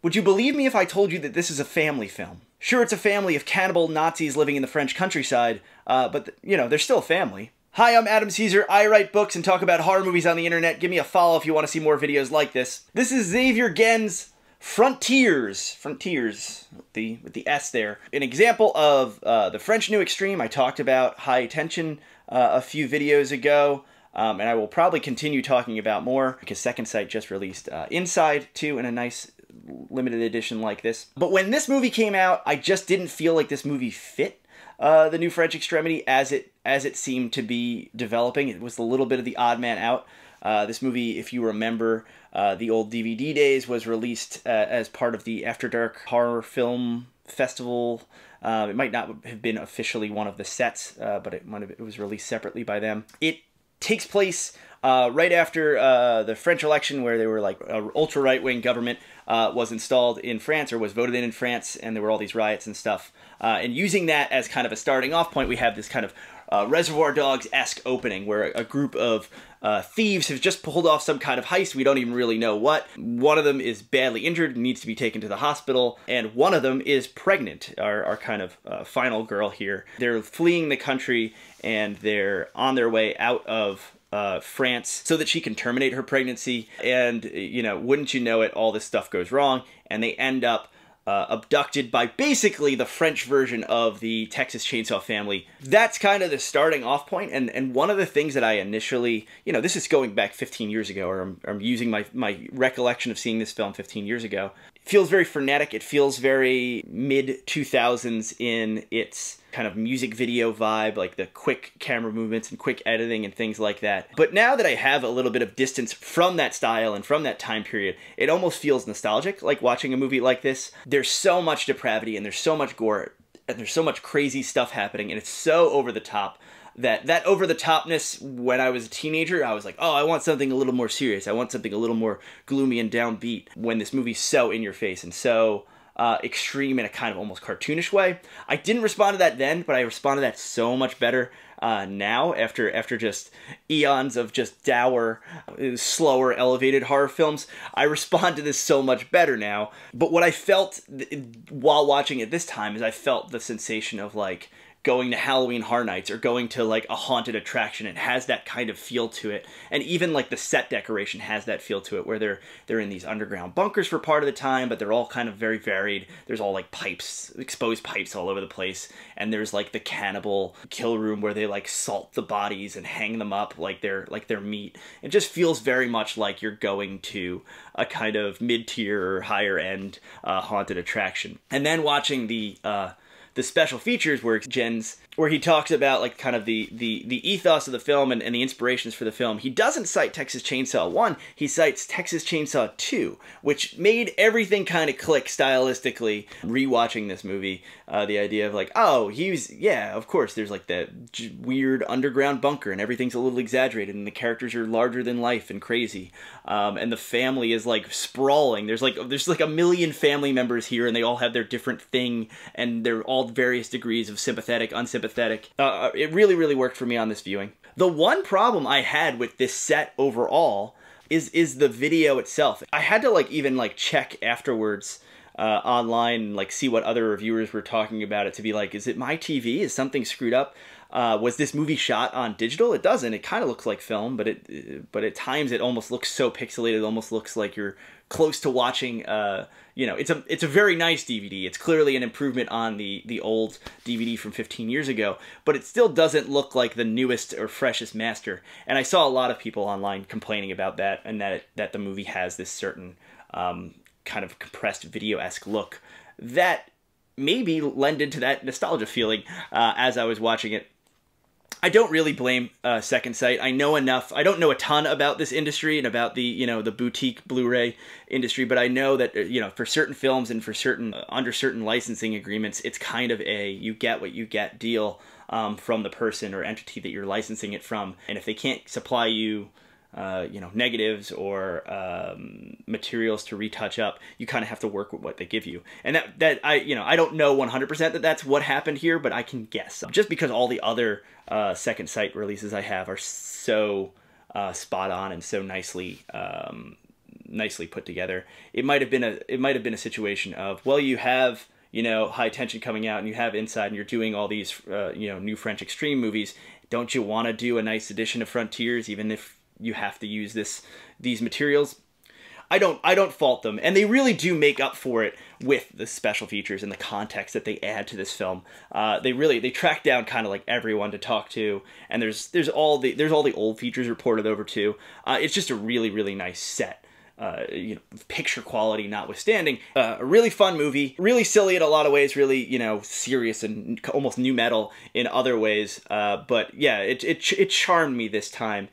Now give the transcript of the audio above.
Would you believe me if I told you that this is a family film? Sure, it's a family of cannibal Nazis living in the French countryside, but, you know, they're still a family. Hi, I'm Adam Caesar. I write books and talk about horror movies on the internet. Give me a follow if you want to see more videos like this. This is Xavier Gens' Frontiers. Frontiers, with the S there. An example of the French New Extreme. I talked about High Tension a few videos ago. And I will probably continue talking about more because Second Sight just released Inside 2 in a nice limited edition like this. But when this movie came out, I just didn't feel like this movie fit the new French Extremity as it seemed to be developing. It was a little bit of the odd man out. This movie, if you remember, the old DVD days, was released as part of the After Dark Horror Film Festival. It might not have been officially one of the sets, but it was released separately by them. It takes place right after the French election, where they were like an ultra right-wing government was installed in France, or was voted in France, and there were all these riots and stuff. And using that as kind of a starting off point, we have this kind of Reservoir Dogs-esque opening where a group of thieves have just pulled off some kind of heist. We don't even really know what. One of them is badly injured and needs to be taken to the hospital, and one of them is pregnant, our kind of final girl here. They're fleeing the country, and they're on their way out of France so that she can terminate her pregnancy. And, you know, wouldn't you know it, all this stuff goes wrong, and they end up abducted by basically the French version of the Texas Chainsaw Family. That's kind of the starting off point, and one of the things that I initially, you know, this is going back 15 years ago, or I'm using my recollection of seeing this film 15 years ago. It feels very frenetic. It feels very mid-2000s in its kind of music video vibe, like the quick camera movements and quick editing and things like that. But now that I have a little bit of distance from that style and from that time period, it almost feels nostalgic, like watching a movie like this. There's so much depravity, and there's so much gore, and there's so much crazy stuff happening, and it's so over the top. That over-the-topness, when I was a teenager, I was like, oh, I want something a little more serious. I want something a little more gloomy and downbeat, when this movie's so in your face and so extreme in a kind of almost cartoonish way. I didn't respond to that then, but I respond to that so much better now, after just eons of just dour, slower, elevated horror films. I respond to this so much better now. But what I felt while watching it this time is I felt the sensation of, like, going to Halloween Horror Nights, or going to like a haunted attraction. It has that kind of feel to it. And even like the set decoration has that feel to it, where they're in these underground bunkers for part of the time, but they're all kind of very varied. There's all like pipes, exposed pipes all over the place. And there's like the cannibal kill room where they like salt the bodies and hang them up like they're meat. It just feels very much like you're going to a kind of mid-tier or higher end haunted attraction. And then watching the special features where he talks about like kind of the ethos of the film and the inspirations for the film. He doesn't cite Texas Chainsaw 1, he cites Texas Chainsaw 2, which made everything kind of click stylistically. Rewatching this movie, the idea of like, oh, yeah, of course, there's like that weird underground bunker and everything's a little exaggerated and the characters are larger than life and crazy. And the family is like sprawling. There's like a million family members here, and they all have their different thing, and they're all various degrees of sympathetic, unsympathetic. It really, really worked for me on this viewing. The one problem I had with this set overall is the video itself. I had to like even like check afterwards online and like see what other reviewers were talking about it, to be like, is it my TV? Is something screwed up? Was this movie shot on digital? It doesn't. It kind of looks like film, but at times it almost looks so pixelated. It almost looks like you're close to watching. You know, it's a very nice DVD. It's clearly an improvement on the old DVD from 15 years ago, but it still doesn't look like the newest or freshest master. And I saw a lot of people online complaining about that, and that the movie has this certain kind of compressed video-esque look that maybe lended to that nostalgia feeling as I was watching it. I don't really blame Second Sight. I know enough. I don't know a ton about this industry and about the the boutique Blu-ray industry, but I know that for certain films and for under certain licensing agreements, it's kind of a you get what you get deal from the person or entity that you're licensing it from. And if they can't supply you negatives or materials to retouch up, you kind of have to work with what they give you. And I don't know 100% that that's what happened here, but I can guess. Just because all the other Second Sight releases I have are so spot on and so nicely nicely put together. It might have been a situation of, well, you have, you know, High Tension coming out, and you have Inside, and you're doing all these, you know, new French Extreme movies. Don't you want to do a nice edition of Frontiers, even if you have to use these materials? I don't fault them, and they really do make up for it with the special features and the context that they add to this film. They track down kind of like everyone to talk to, and there's all the old features reported over too. It's just a really nice set. You know, picture quality notwithstanding, a really fun movie, really silly in a lot of ways, really, you know, serious and almost new metal in other ways. But yeah, it charmed me this time,